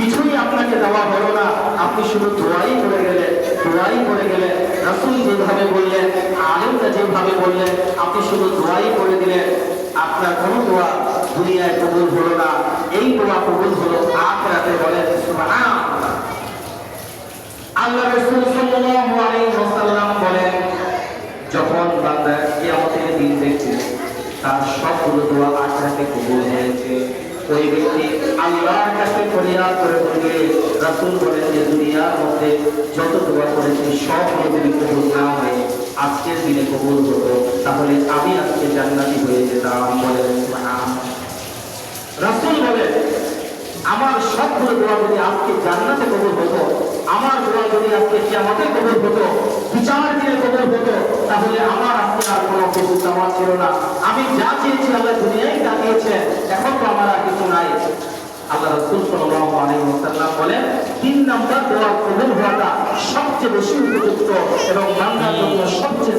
কিছুই আপনাকে দেওয়া হলো না, আপনি শুধু দোয়াই করে গেলেন, দোয়াই করে গেলেন। রাসূল যেভাবে বললেন, আলেমরা যেভাবে বললেন, আপনি শুধু দোয়াই করে দিলেন। আপনার কোনো দোয়া দুনিয়ায় কবুল হলো না, এই দোয়া কবুল হলো আখিরাতে। বলেন সুবহানাল্লাহ। আল্লাহ রাসূল সাল্লাল্লাহু আলাইহি ওয়াসাল্লাম বলেন, যখন বান্দা কিয়ামতের দিন দেখবে তার সবগুলো দোয়া আখিরাতে কবুল হয়েছে, ওই ব্যক্তি আল্লাহর কাছে ফরিয়াদ করে বলবে, রাসূল বলেন যে দুনিয়ার মধ্যে যত দোয়া করেছি সবগুলো যদি কবুল না হয় আজকের দিনে কবুল হতো, তাহলে আমি আজকে জান্নাতি হয়ে যেতাম। বলেন সুবহানাল্লাহ। রাসূল বলেন, আমার সবগুলো দোয়া যদি আজকে জান্নাতে কবুল হতো, আমার দোয়া যদি আজকে কিয়ামতে কবুল হতো, বিচার দিনে কবুল হতো, তাহলে আমার আজকে আর কোনো কিছু চাওয়া ছিল না। আমি যা চেয়েছি আল্লাহ দুনিয়ায় তা দিয়েছেন, এখন তো আমার আর কিছু নাই। আল্লাহ রাসূল সাল্লাল্লাহু আলাইহি ওয়াসাল্লাম বলেন, 3 নাম্বার দোয়া কবুল হওয়াটা সবচেয়ে বেশি উপযুক্ত এবং বান্দার জন্য সবচেয়ে